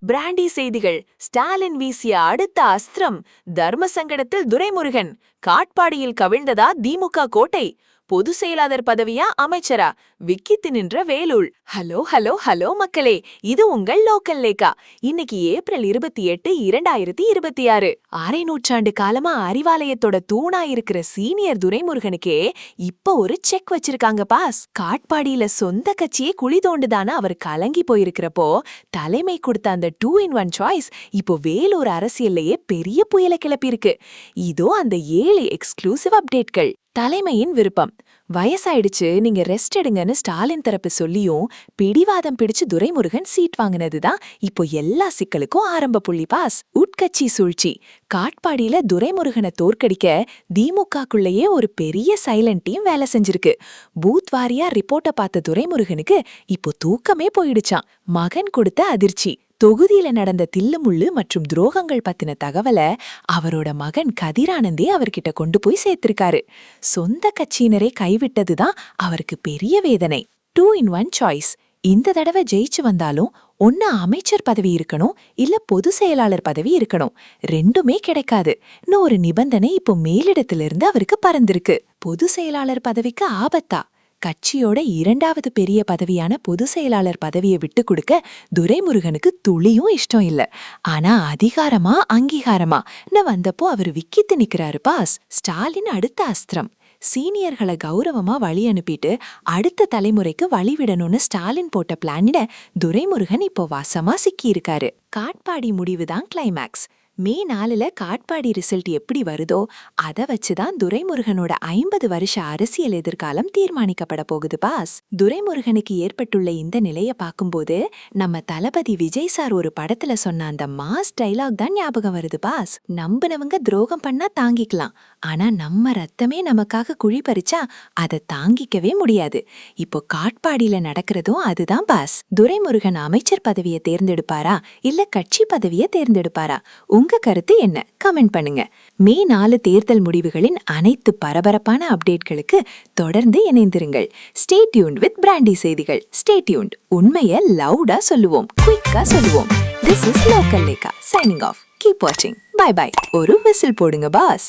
Brandy செய்திகள். ஸ்டாலின் வீசிய அடுத்த அஸ்திரம். தர்ம சங்கடத்தில் துரைமுருகன். காட்பாடியில் கவிழ்ந்ததா திமுக கோட்டை. பொது செயலாளர் பதவியா அமைச்சரா? விக்கித்து நின்ற வேலுள். ஹலோ ஹலோ ஹலோ மக்களே, இது உங்கள் லோக்கல் லேக்கா. இன்னைக்கு ஏப்ரல் 28, 2026. அரை நூற்றாண்டு காலமா அறிவாலயத்தோட தூணா இருக்கிற சீனியர் துரைமுருகனுக்கே இப்ப ஒரு செக் வச்சிருக்காங்க பாஸ். காட்பாடியில சொந்த கட்சியே குழி தோண்டுதான அவர் கலங்கி போயிருக்கிறப்போ தலைமை கொடுத்த அந்த 2-in-1 சாய்ஸ் இப்போ வேலூர் அரசியல்லையே பெரிய புயல கிளப்பியிருக்கு. இதோ அந்த 7 எக்ஸ்க்ளூசிவ் அப்டேட்கள். தலைமையின் விருப்பம். வயசாயிடுச்சு, நீங்க ரெஸ்ட் எடுங்கன்னு ஸ்டாலின் தரப்பு சொல்லியும் பிடிவாதம் பிடிச்சு துரைமுருகன் சீட் வாங்கினதுதான் இப்போ எல்லா சிக்கலுக்கும் ஆரம்ப புள்ளி பாஸ். உட்கட்சி சூழ்ச்சி. காட்பாடியில துரைமுருகனை தோற்கடிக்க திமுகக்குள்ளேயே ஒரு பெரிய சைலண்ட் டீம் வேலை செஞ்சிருக்கு. பூத் வாரியா ரிப்போர்ட்ட பார்த்த துரைமுருகனுக்கு இப்போ தூக்கமே போயிடுச்சான். மகன் கொடுத்த அதிர்ச்சி. தொகுதியில நடந்த தில்லுமுள்ளு மற்றும் துரோகங்கள் பத்தின தகவலை அவரோட மகன் கதிரானந்தே அவர்கிட்ட கொண்டு போய் சேர்த்திருக்காரு. சொந்த கட்சியினரே கைவிட்டதுதான் அவருக்கு பெரிய வேதனை. 2-in-1 choice. இந்த தடவை ஜெயிச்சு வந்தாலும் ஒன்னு அமைச்சர் பதவி இருக்கணும், இல்ல பொது செயலாளர் பதவி இருக்கணும். ரெண்டுமே கிடைக்காது. ஒரு நிபந்தனை இப்போ மேலிடத்திலிருந்து அவருக்கு பறந்திருக்கு. பொது செயலாளர் பதவிக்கு ஆபத்தா? கட்சியோட 2வது பெரிய பதவியான பொது செயலாளர் பதவியை விட்டு கொடுக்க துரைமுருகனுக்கு துளியும் இஷ்டம் இல்ல. ஆனா அதிகாரமா அங்கீகாரமா வந்தப்போ அவர் விக்கித்து நிக்கிறாரு பாஸ். ஸ்டாலின் அடுத்த அஸ்திரம். சீனியர்களை கௌரவமா வழி அனுப்பிட்டு அடுத்த தலைமுறைக்கு வழிவிடணும்னு ஸ்டாலின் போட்ட பிளானிட துரைமுருகன் இப்போ வாசமா சிக்கியிருக்காரு. காட்பாடி முடிவுதான் கிளைமேக்ஸ். மே 4 காட்பாடி ரிசல்ட் எப்படி வருதோ அதை வச்சுதான் துரைமுருகனோட 50 வருஷ அரசியல் எதிர்காலம் தீர்மானிக்கப்பட போகுது பாஸ். துரைமுருகனுக்கு ஏற்பட்டுள்ள இந்த நிலைய பார்க்கும்போது நம்ம தளபதி விஜய் சார் ஒரு படத்துல சொன்ன அந்த மாஸ் டைலாக் தான் ஞாபகம் வருது பாஸ். நம்பினவங்க துரோகம் பண்ணா தாங்கிக்கலாம், ஆனா நம்ம ரத்தமே நமக்காக குழி பறிச்சா அதை தாங்கிக்கவே முடியாது. இப்போ காட்பாடியில நடக்கிறதும் அதுதான் பாஸ். துரைமுருகன் அமைச்சர் பதவியை தேர்ந்தெடுப்பாரா இல்ல கட்சி பதவியை தேர்ந்தெடுப்பாரா? உங்க கருத்து என்ன? கமெண்ட் பண்ணுங்க. மே 4 தேர்தல் முடிவுகளின் அனைத்து பரபரப்பான அப்டேட்களுக்கு தொடர்ந்து இணைந்திருங்கள். ஸ்டே டியூன்ட் வித் பிராண்டி செய்திகள். Stay tuned. உண்மையை லவுடா சொல்லுவோம், குயிக்கா சொல்லுவோம். This is லோக்கல் லேக்கா சைனிங் ஆஃப். கீப் வாட்சிங். Bye bye. ஒரு விசில் போடுங்க பாஸ்.